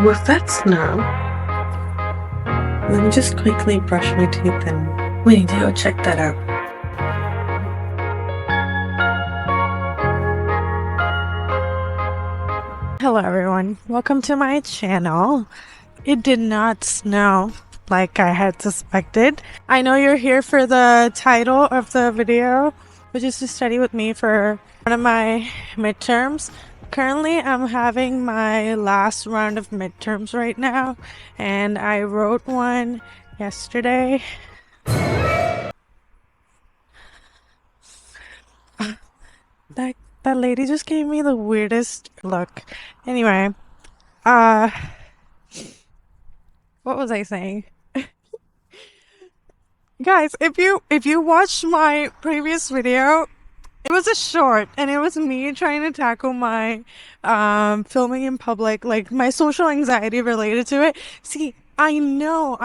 Was that snow? Let me just quickly brush my teeth and we need to go check that out. Hello everyone, welcome to my channel. It did not snow like I had suspected. I know you're here for the title of the video, which is to study with me for one of my midterms. Currently, I'm having my last round of midterms right now, and I wrote one yesterday. That lady just gave me the weirdest look. Anyway, what was I saying? Guys, if you watched my previous video, it was a short and it was me trying to tackle my filming in public, like my social anxiety related to it. See, I know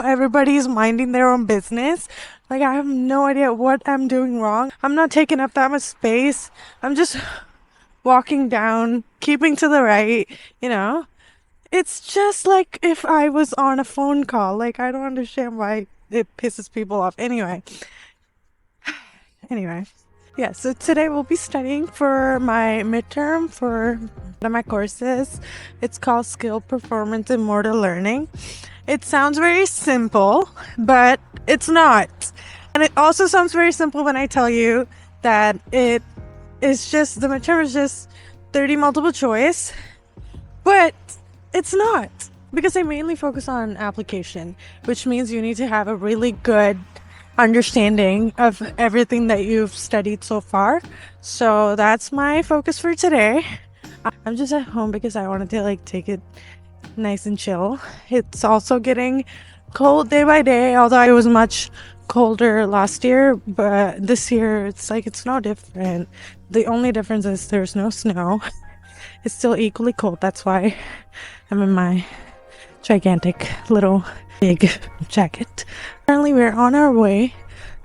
everybody's minding their own business. Like I have no idea what I'm doing wrong. I'm not taking up that much space. I'm just walking down, keeping to the right, you know? It's just like if I was on a phone call. Like I don't understand why it pisses people off. Anyway. Yeah, so today we'll be studying for my midterm for one of my courses. It's called Skill Performance and Motor Learning. It sounds very simple, but it's not. And it also sounds very simple when I tell you that the midterm is just 30 multiple choice, but it's not. Because I mainly focus on application, which means you need to have a really good understanding of everything that you've studied so far. So that's my focus for today. I'm just at home because I wanted to like take it nice and chill. It's also getting cold day by day, although it was much colder last year, but this year it's no different. The only difference is there's no snow. It's still equally cold. That's why I'm in my gigantic little big jacket. Currently we're on our way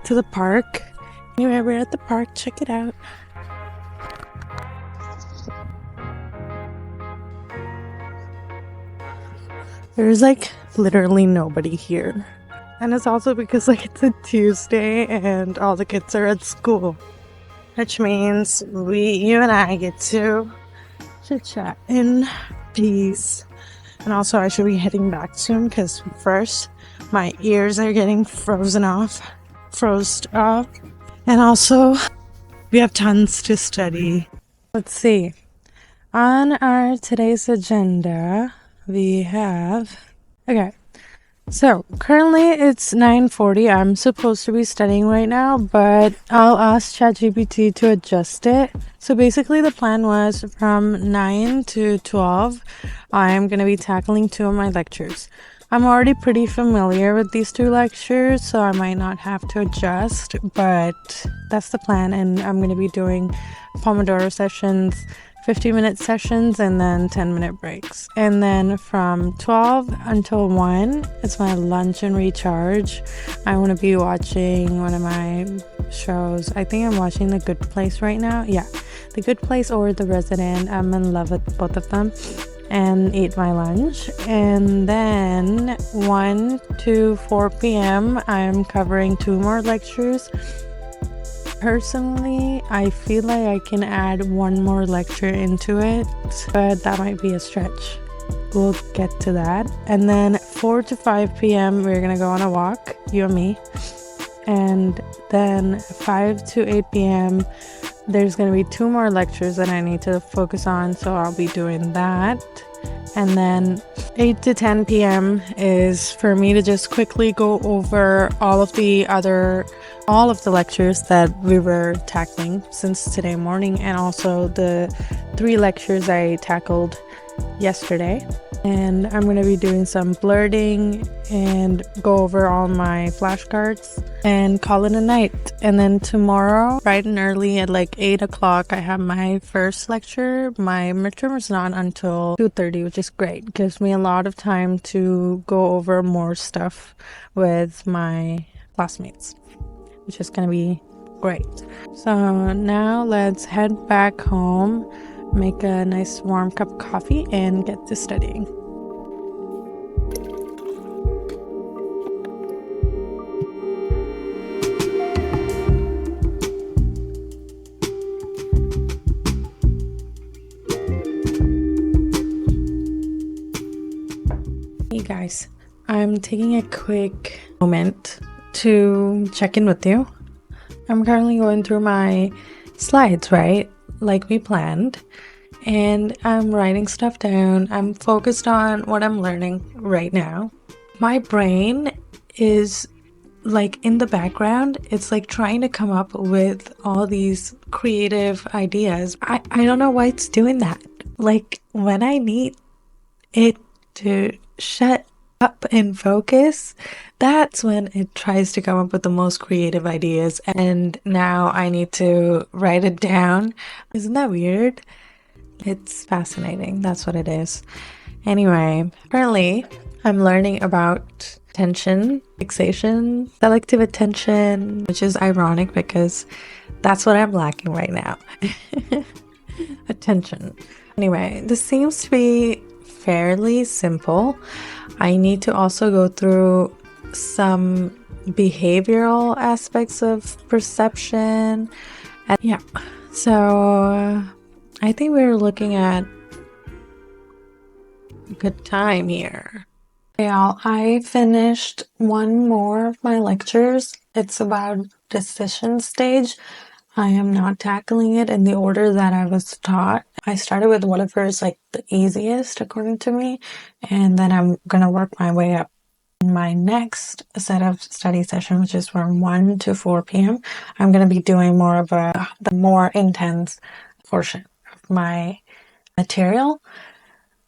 to the park. Anyway, we're at the park. Check it out. There's like literally nobody here. And it's also because like it's a Tuesday and all the kids are at school, which means you and I get to chit chat in peace. And also I should be heading back soon because first my ears are getting frozen off. And also we have tons to study. Let's see. On our today's agenda, we have... Okay. So currently it's 9:40. I'm supposed to be studying right now, but I'll ask ChatGPT to adjust it. So basically the plan was from 9 to 12, I'm going to be tackling 2 of my lectures. I'm already pretty familiar with these 2 lectures, so I might not have to adjust, but that's the plan. And I'm going to be doing Pomodoro sessions, 15-minute sessions, and then 10-minute breaks. And then from 12 until 1, it's my lunch and recharge. I want to be watching one of my shows. I think I'm watching The Good Place right now. Yeah, The Good Place or The Resident. I'm in love with both of them. And eat my lunch. And then 1 to 4 p.m. I'm covering 2 more lectures. Personally, I feel like I can add 1 more lecture into it, but that might be a stretch. We'll get to that. And then 4 to 5 p.m. we're gonna go on a walk, you and me. And then 5 to 8 p.m. there's gonna be 2 more lectures that I need to focus on, so I'll be doing that. And then 8 to 10 p.m. is for me to just quickly go over all of the lectures that we were tackling since today morning, and also the 3 lectures I tackled yesterday. And I'm going to be doing some blurting and go over all my flashcards and call it a night. And then tomorrow, bright and early at like 8 o'clock, I have my first lecture. My midterm is not until 2:30, which is great. It gives me a lot of time to go over more stuff with my classmates, which is going to be great. So now let's head back home, make a nice warm cup of coffee, and get to studying. guys, I'm taking a quick moment to check in with you. I'm currently going through my slides, right? Like we planned. And I'm writing stuff down. I'm focused on what I'm learning right now. My brain is like in the background. It's like trying to come up with all these creative ideas. I don't know why it's doing that. Like when I need it to shut up and focus, that's when it tries to come up with the most creative ideas. And now I need to write it down. Isn't that weird? It's fascinating. That's what it is. Anyway, currently I'm learning about attention, fixation, selective attention, which is ironic because that's what I'm lacking right now. Attention. Anyway, this seems to be fairly simple. I need to also go through some behavioral aspects of perception. And yeah, so I think we're looking at a good time here. Yeah, I finished one more of my lectures. It's about decision stage. I am not tackling it in the order that I was taught. I started with whatever is like the easiest according to me, and then I'm gonna work my way up. In my next set of study session, which is from 1 to 4 p.m., I'm gonna be doing more of the more intense portion of my material.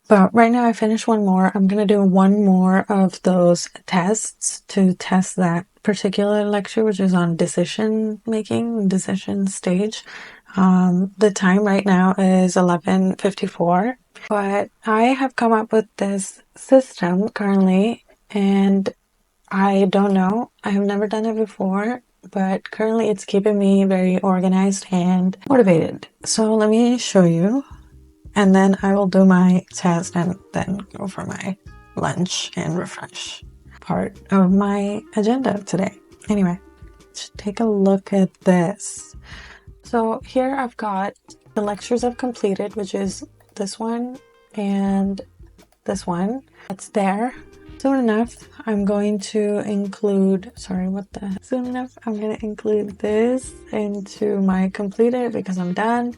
But right now I finished one more. I'm going to do one more of those tests to test that particular lecture, which is on decision making, decision stage. The time right now is 11:54, but I have come up with this system currently, and I don't know. I have never done it before, but currently it's keeping me very organized and motivated. So let me show you. And then I will do my test and then go for my lunch and refresh part of my agenda today. Anyway, let's take a look at this. So here I've got the lectures I've completed, which is this one and this one. It's there. Soon enough, I'm going to include, soon enough, I'm going to include this into my completed because I'm done.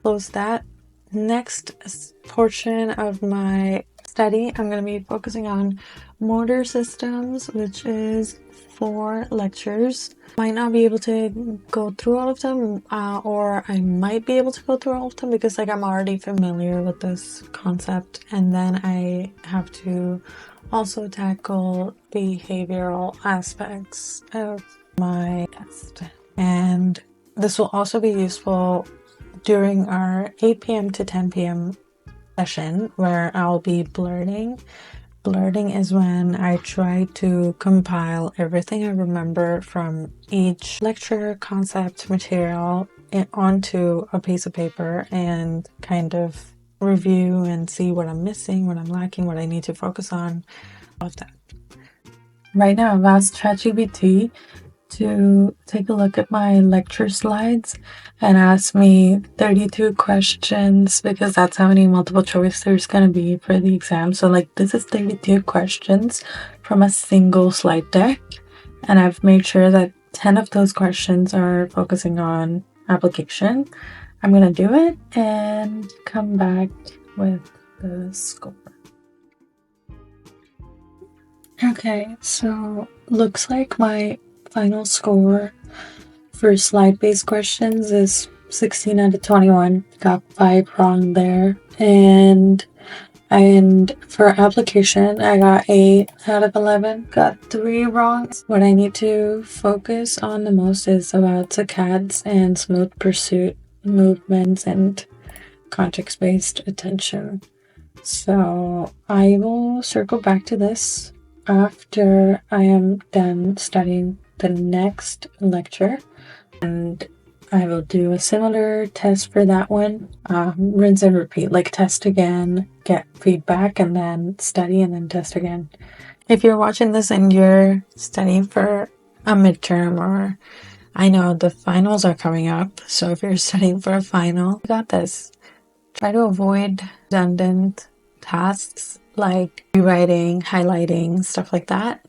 Close that. Next portion of my study, I'm going to be focusing on motor systems, which is 4 lectures. Might not be able to go through all of them, or I might be able to go through all of them because I'm already familiar with this concept. And then I have to also tackle behavioral aspects of my test. And this will also be useful during our 8 p.m. to 10 p.m. session where I'll be blurting. Blurting is when I try to compile everything I remember from each lecture, concept, material onto a piece of paper and kind of review and see what I'm missing, what I'm lacking, what I need to focus on, all of that. Right now, I've asked ChatGPT to take a look at my lecture slides and ask me 32 questions because that's how many multiple choice there's going to be for the exam. So like this is 32 questions from a single slide deck, and I've made sure that 10 of those questions are focusing on application. I'm going to do it and come back with the score. Okay, so looks like my final score for slide-based questions is 16 out of 21. Got 5 wrong there. And for application, I got 8 out of 11. Got 3 wrong. What I need to focus on the most is about saccades and smooth pursuit movements and context-based attention. So I will circle back to this after I am done studying the next lecture, and I will do a similar test for that one. Rinse and repeat, like test again, get feedback, and then study and then test again. If you're watching this and you're studying for a midterm, or I know the finals are coming up, so if you're studying for a final, you got this. Try to avoid redundant tasks like rewriting, highlighting, stuff like that.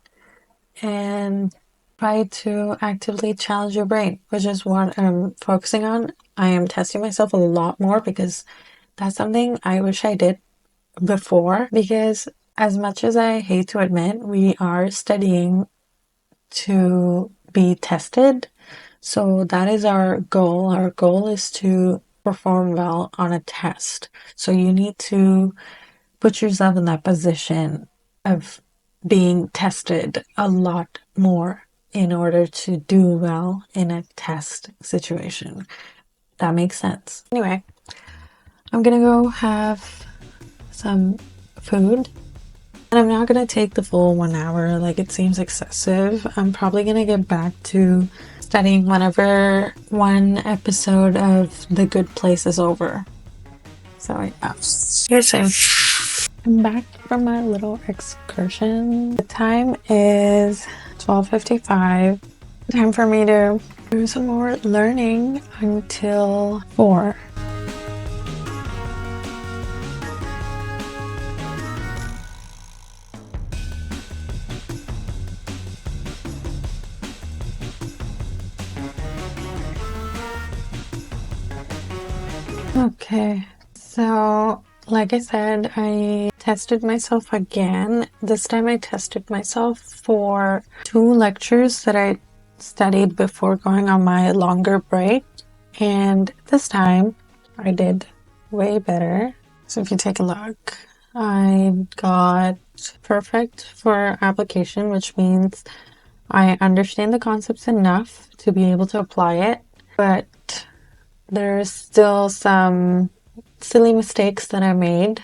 And try to actively challenge your brain, which is what I'm focusing on. I am testing myself a lot more because that's something I wish I did before. Because as much as I hate to admit, we are studying to be tested. So that is our goal. Our goal is to perform well on a test. So you need to put yourself in that position of being tested a lot more in order to do well in a test situation. That makes sense. Anyway, I'm gonna go have some food. And I'm not gonna take the full 1 hour, like it seems excessive. I'm probably gonna get back to studying whenever one episode of The Good Place is over. So yeah. See you soon. I'm back from my little excursion. The time is 12:55. Time for me to do some more learning until 4. Okay, so like I said, I tested myself again. This time I tested myself for 2 lectures that I studied before going on my longer break. And this time I did way better. So if you take a look, I got perfect for application, which means I understand the concepts enough to be able to apply it, but there's still some silly mistakes that I made.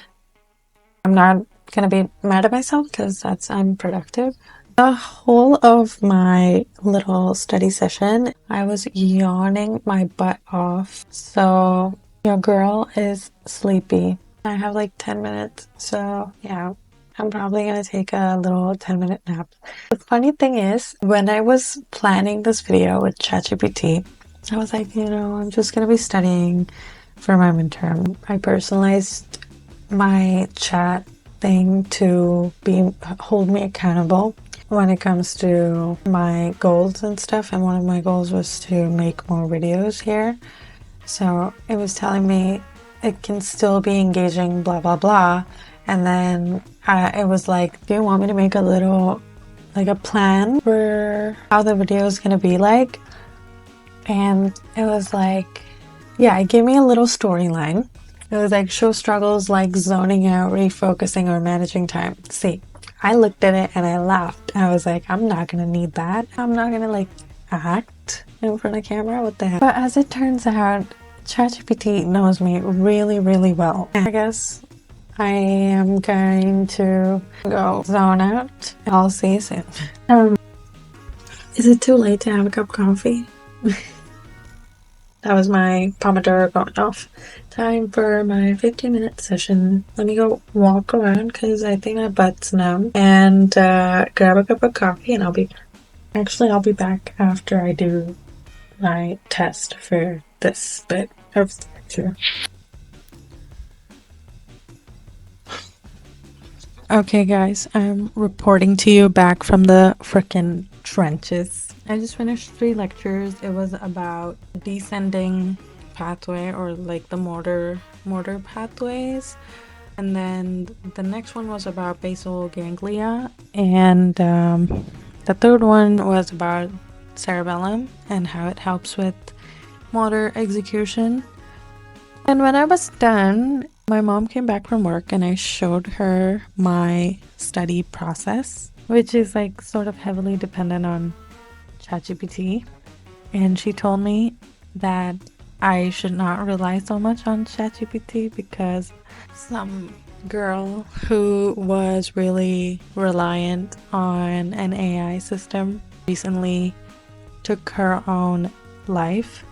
I'm not gonna be mad at myself because that's unproductive. The whole of my little study session, I was yawning my butt off. So your girl is sleepy. I have like 10 minutes, so yeah, I'm probably gonna take a little 10-minute nap. The funny thing is, when I was planning this video with ChatGPT, I was like, I'm just gonna be studying for my midterm. I personalized my chat thing to hold me accountable when it comes to my goals and stuff. And one of my goals was to make more videos here. So it was telling me it can still be engaging, blah, blah, blah. And then it was like, do you want me to make a plan for how the video is going to be like? And it was like, yeah, it gave me a little storyline. It was like, show struggles like zoning out, refocusing, or managing time. See, I looked at it and I laughed. I was like, I'm not gonna need that. I'm not gonna act in front of camera. What the heck? But as it turns out, ChatGPT knows me really, really well. I guess I am going to go zone out. I'll see you soon. Is it too late to have a cup of coffee? That was my Pomodoro going off. Time for my 15-minute session. Let me go walk around because I think my butt's numb. And grab a cup of coffee and I'll be back. Actually, I'll be back after I do my test for this bit of the lecture. Okay guys, I'm reporting to you back from the frickin' trenches. I just finished 3 lectures. It was about descending pathway, or the motor pathways. And then the next one was about basal ganglia. And the third one was about cerebellum and how it helps with motor execution. And when I was done, my mom came back from work and I showed her my study process, which is sort of heavily dependent on ChatGPT. And she told me that I should not rely so much on ChatGPT because some girl who was really reliant on an AI system recently took her own life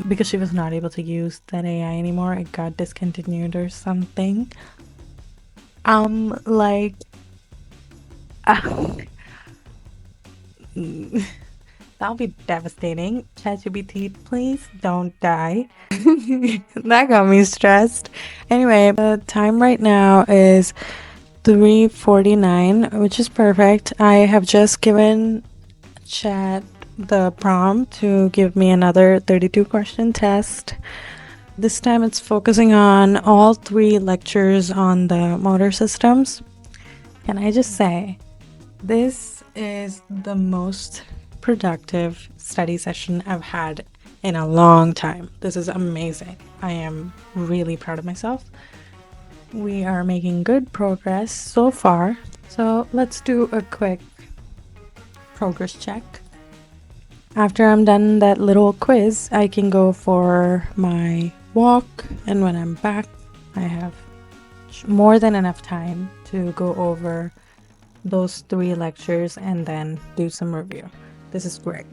because she was not able to use that AI anymore. It got discontinued or something. That'll be devastating. ChatGPT, please don't die. That got me stressed. Anyway, the time right now is 3:49, which is perfect. I have just given Chat the prompt to give me another 32 question test. This time it's focusing on all 3 lectures on the motor systems. Can I just say, this is the most productive study session I've had in a long time. This is amazing. I am really proud of myself. We are making good progress so far. So let's do a quick progress check. After I'm done that little quiz, I can go for my walk, and when I'm back, I have more than enough time to go over those 3 lectures and then do some review. This is great.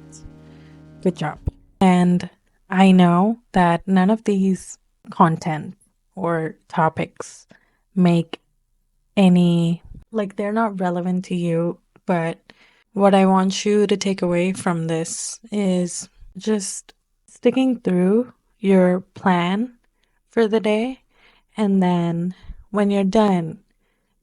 Good job. And I know that none of these content or topics make any, like, they're not relevant to you, but what I want you to take away from this is just sticking through your plan for the day, and then when you're done,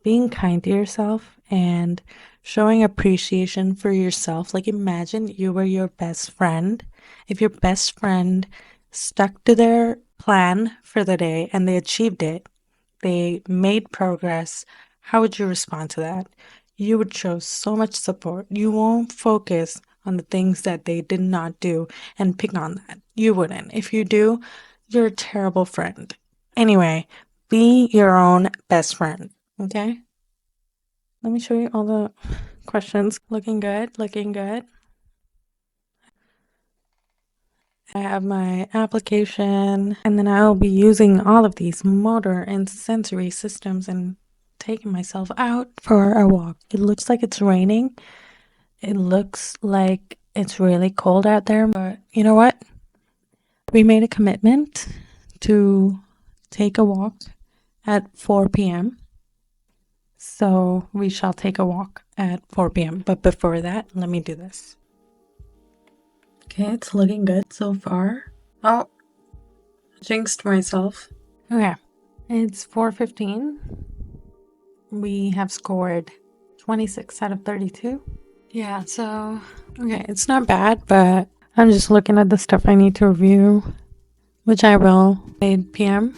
being kind to yourself and showing appreciation for yourself. Like, imagine you were your best friend. If your best friend stuck to their plan for the day and they achieved it, they made progress, how would you respond to that? You would show so much support. You won't focus on the things that they did not do and pick on that. You wouldn't. If you do, you're a terrible friend. Anyway, be your own best friend, okay? Let me show you all the questions. Looking good, looking good. I have my application, and then I'll be using all of these motor and sensory systems and taking myself out for a walk. It looks like it's raining. It looks like it's really cold out there, but you know what? We made a commitment to take a walk at 4 p.m. So we shall take a walk at 4 p.m. But before that, let me do this. Okay, it's looking good so far. Oh, jinxed myself. Okay, it's 4:15. We have scored 26 out of 32. Yeah, so, okay, it's not bad, but I'm just looking at the stuff I need to review, which I will 8 p.m.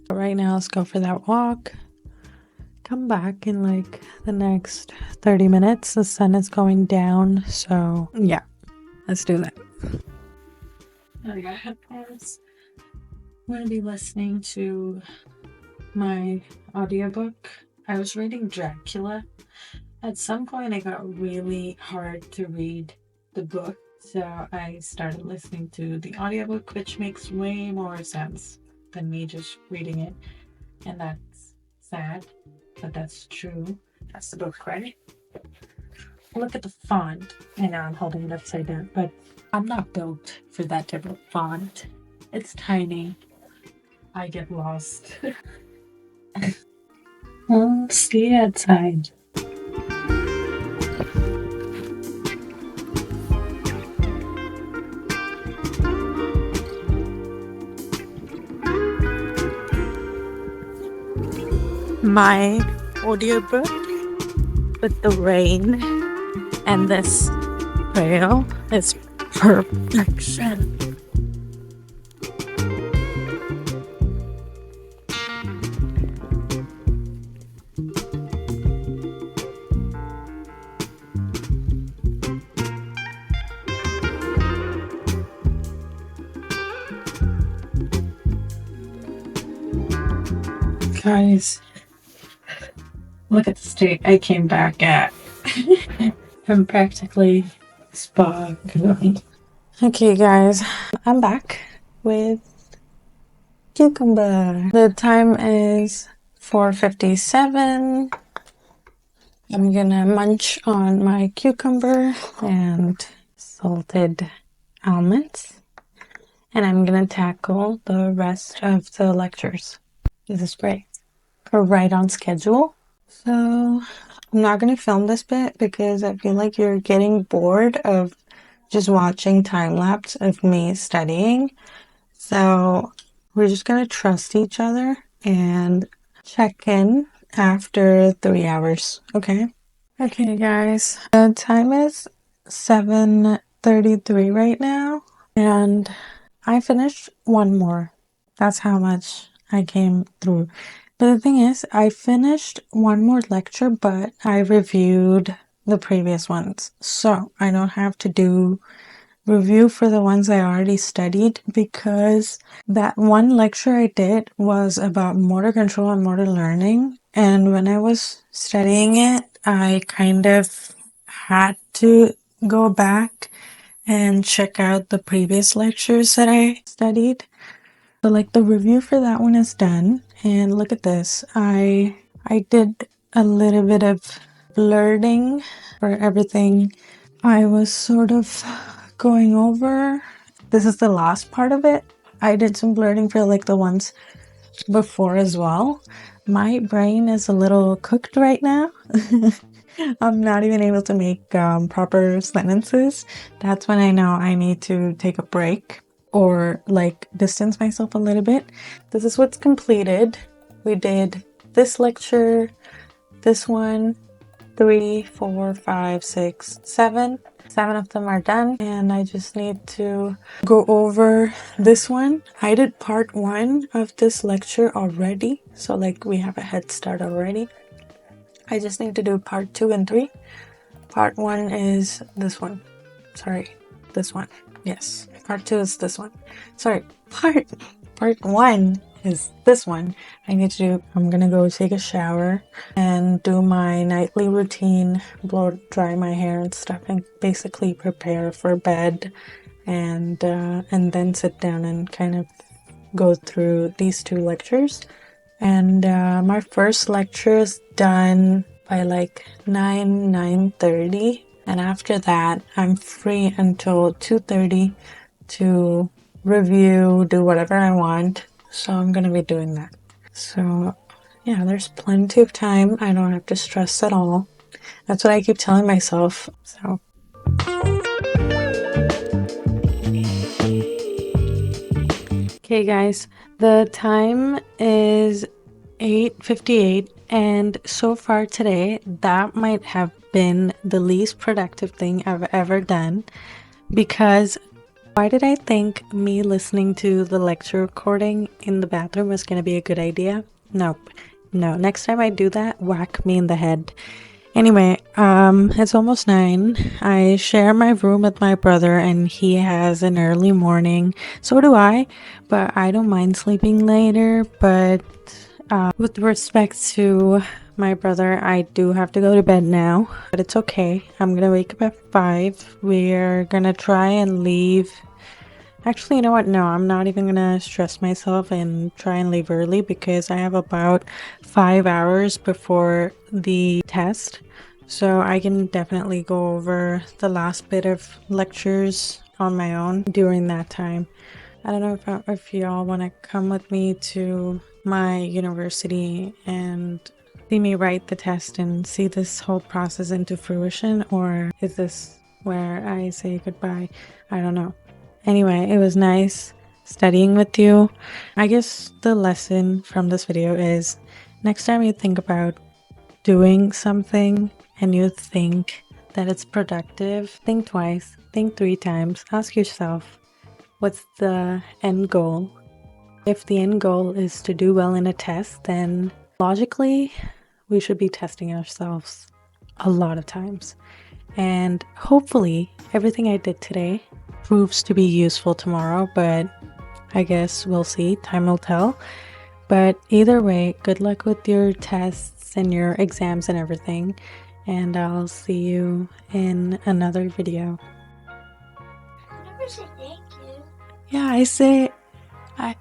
But right now, let's go for that walk. Come back in like the next 30 minutes. The sun is going down, so yeah, let's do that. I got headphones. I'm going to be listening to my audiobook. I was reading Dracula. At some point, it got really hard to read the book, so I started listening to the audiobook, which makes way more sense than me just reading it. And that's sad, but that's true. That's the book, right? Look at the font. I know I'm holding it upside down, but I'm not built for that type of font. It's tiny. I get lost. I'll see you outside. My audiobook with the rain and this trail is perfection. Guys, look at the state I came back at. I'm practically sparkling. Okay, guys, I'm back with cucumber. The time is 4:57. I'm gonna munch on my cucumber and salted almonds, and I'm gonna tackle the rest of the lectures. This is great. We're right on schedule. So I'm not going to film this bit because I feel like you're getting bored of just watching time lapse of me studying. So we're just gonna trust each other and check in after 3 hours, okay? Okay, guys. The time is 7:33 right now, and I finished one more. That's how much I came through. But the thing is, I finished one more lecture, but I reviewed the previous ones. So I don't have to do review for the ones I already studied because that one lecture I did was about motor control and motor learning. And when I was studying it, I kind of had to go back and check out the previous lectures that I studied. So like the review for that one is done. And look at this. I did a little bit of blurting for everything I was sort of going over. This is the last part of it. I did some blurting for like the ones before as well. My brain is a little cooked right now. I'm not even able to make proper sentences. That's when I know I need to take a break or like distance myself a little bit. This is what's completed. We did this lecture, this one, 3, 4, 5, 6, 7. 7 of them are done, and I just need to go over this one. I did part 1 of this lecture already, so like we have a head start already. I just need to do part 2 and 3. Part 1 is this one. Sorry, this one. Yes, part 2 is this one. Sorry, part 1 is this one. I'm gonna go take a shower and do my nightly routine, blow dry my hair and stuff, and basically prepare for bed, and then sit down and kind of go through these 2 lectures. And my first lecture is done by like 9:30, and after that I'm free until 2:30 to review, do whatever I want. So I'm gonna be doing that. So yeah, there's plenty of time. I don't have to stress at all. That's what I keep telling myself. So okay, guys, the time is 8:58, and so far today, that might have been the least productive thing I've ever done, because why did I think me listening to the lecture recording in the bathroom was going to be a good idea? Nope. No, next time I do that, whack me in the head. Anyway, it's almost 9. I share my room with my brother, and he has an early morning. So do I, but I don't mind sleeping later. But with respect to my brother, I do have to go to bed now, but it's okay. I'm gonna wake up at 5. We're gonna try and leave. Actually, you know what? No, I'm not even gonna stress myself and try and leave early because I have about 5 hours before the test. So I can definitely go over the last bit of lectures on my own during that time. I don't know if y'all want to come with me to my university and see me write the test and see this whole process into fruition, or is this where I say goodbye? I don't know. Anyway, it was nice studying with you. I guess the lesson from this video is next time you think about doing something and you think that it's productive, think twice, think 3 times, ask yourself, what's the end goal? If the end goal is to do well in a test, then logically, we should be testing ourselves a lot of times. And hopefully, everything I did today proves to be useful tomorrow, but I guess we'll see. Time will tell. But either way, good luck with your tests and your exams and everything. And I'll see you in another video. I never say thank you. Yeah,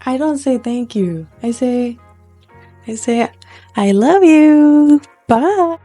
I don't say thank you. I say I love you. Bye.